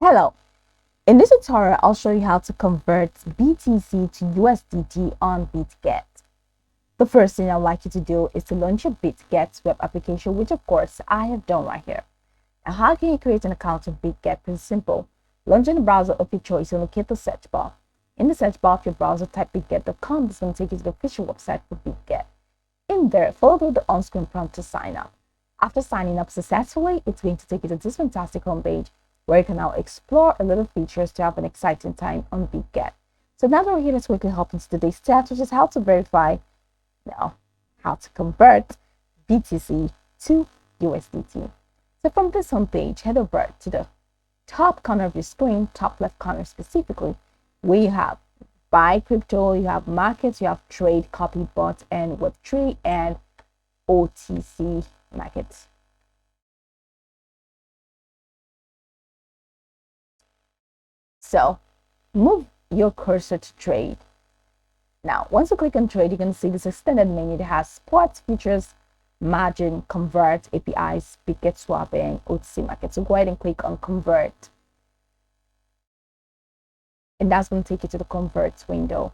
Hello, in this tutorial I'll show you how to convert BTC to USDT on Bitget. The first thing I'd like you to do is to launch your Bitget web application, which of course I have done right here. Now, how can you create an account in Bitget? Pretty simple. Launch in the browser of your choice and locate the search bar. In the search bar of your browser, type bitget.com. This is going to take you to the official website for Bitget. In there, follow the on-screen prompt to sign up. After signing up successfully, it's going to take you to this fantastic homepage where you can now explore a little features to have an exciting time on Bitget. So now that we're here, let's quickly hop into today's steps, which is how to verify, how to convert BTC to USDT. So from this homepage, head over to the top corner of your screen, top left corner specifically, where you have buy crypto, you have markets, you have trade, copy, bot, and Web3 and OTC markets. So move your cursor to trade. Now, once you click on trade, you can see this extended menu that has spot, futures, margin, convert, APIs, Bitget swapping, OTC market. So go ahead and click on convert. And that's going to take you to the convert window.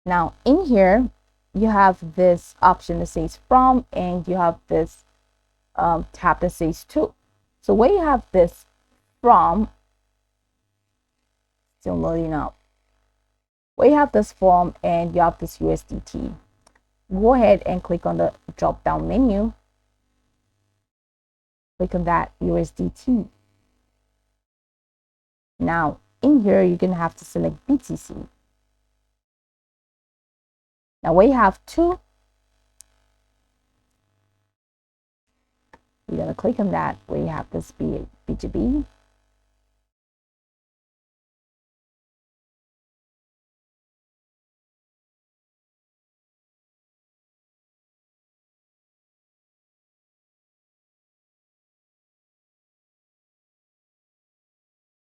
Now in here, you have this option that says from, and you have this tab that says to. So where you have this from, still loading up, where you have this from and you have this USDT, go ahead and click on the drop down menu, click on that USDT. Now in here, you're gonna have to select BTC. Now where you have two, you're going to click on that where you have this BGB.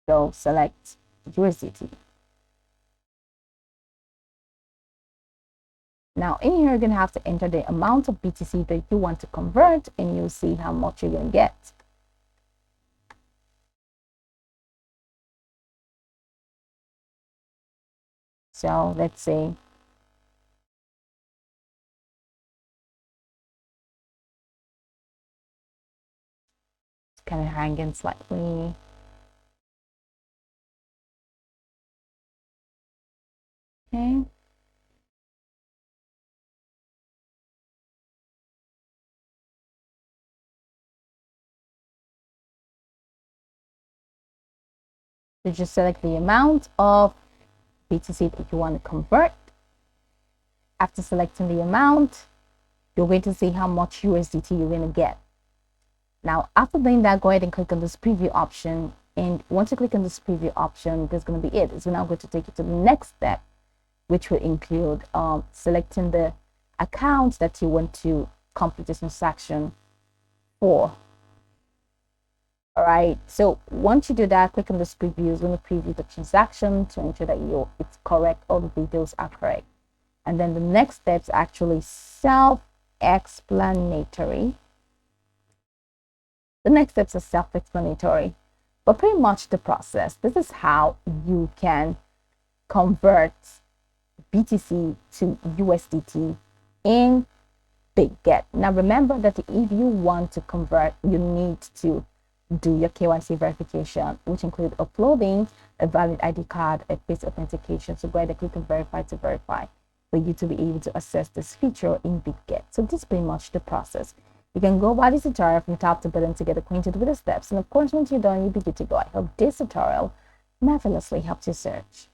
So select USDT. Now in here, you're going to have to enter the amount of BTC that you want to convert, and you'll see how much you're going to get. So let's say it's kind of hanging slightly. Okay. So just select the amount of BTC that you want to convert. After selecting the amount, you're going to see how much USDT you're going to get. Now, after doing that, go ahead and click on this preview option. And once you click on this preview option, that's going to be it. It's now going to take you to the next step, which will include selecting the account that you want to complete this transaction for. All right, so once you do that, click on this preview. It's going to preview the transaction to ensure that it's correct, all the details are correct. And then the next steps actually self-explanatory. The next steps are self-explanatory, but pretty much the process. This is how you can convert BTC to USDT in Bitget. Now remember that if you want to convert, you need to do your KYC verification, which include uploading a valid ID card, a face authentication. So go ahead and click on verify to verify for you to be able to access this feature in Bitget. So this is pretty much the process. You can go by this tutorial from top to bottom to get acquainted with the steps. And of course, once you're done, you'll be good to go. I hope this tutorial marvelously helped you search.